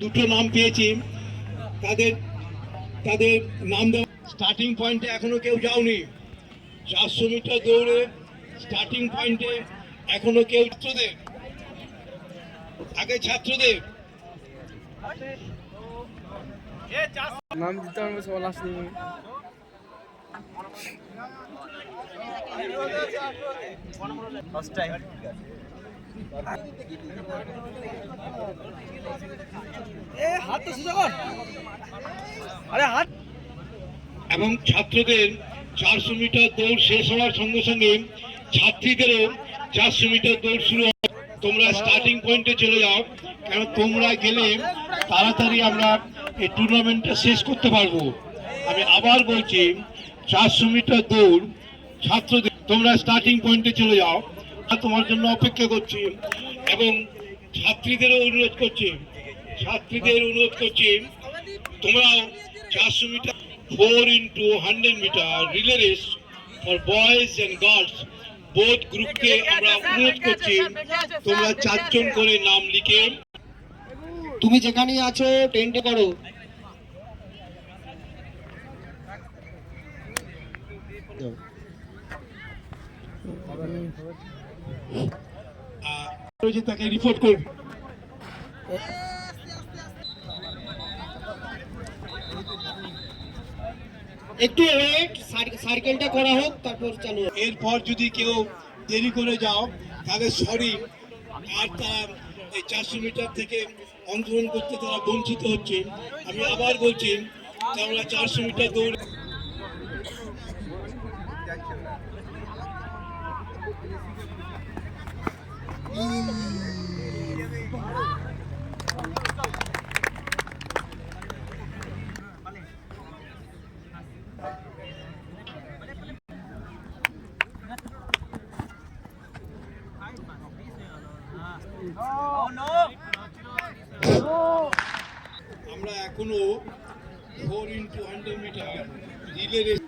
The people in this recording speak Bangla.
দুটো নাম পেয়েছি, তাদের তাদের নাম দেওয়া। স্টার্টিং পয়েন্টে এখনো কেউ যাওনি। 400 মিটার দৌড়ে স্টার্টিং পয়েন্টে এখনো কেউ ছাত্রদের আগে ছাত্রদের নাম দিতে হবে সবার লাস্ট দিন। এবং ছাত্রদের 400 মিটার দৌড় শেষ হওয়ার সঙ্গে সঙ্গে ছাত্রীদেরও 400 মিটার দৌড় শুরু হবে। তোমরা স্টার্টিং পয়েন্টে চলে যাও, কারণ তোমরা গেলে তাড়াতাড়ি আমরা এই টুর্নামেন্টটা শেষ করতে পারবো। আমি আবার বলছি, 400 মিটার দৌড় ছাত্রদের, তোমরা স্টার্টিং পয়েন্টে চলে যাও, তোমার জন্য অপেক্ষা করছি। এবং ছাত্রীদেরও অনুরোধ করছি, তোমরাও 400 metre 4 into 100 meter relay race for boys and girls both গ্রুপকে আমরা অনুরোধ করছি, তোমরা 4 জন করে নাম লিখে তুমি যেখানে আছো টেন্টে করো। তাকে রিপোর্ট করবে। একটু ওয়েট, সার্কেলটা করা হোক, তারপর চালু। এরপর যদি কেউ দেরি করে যাও তাহলে সরি, আর তারা এই 400 মিটার থেকে অংশগ্রহণ করতে তারা বঞ্চিত হচ্ছে। আমি আবার বলছি, আমরা 400 মিটার দৌড় আমরা এখনো 4 into 100 মিটার রিলে রেস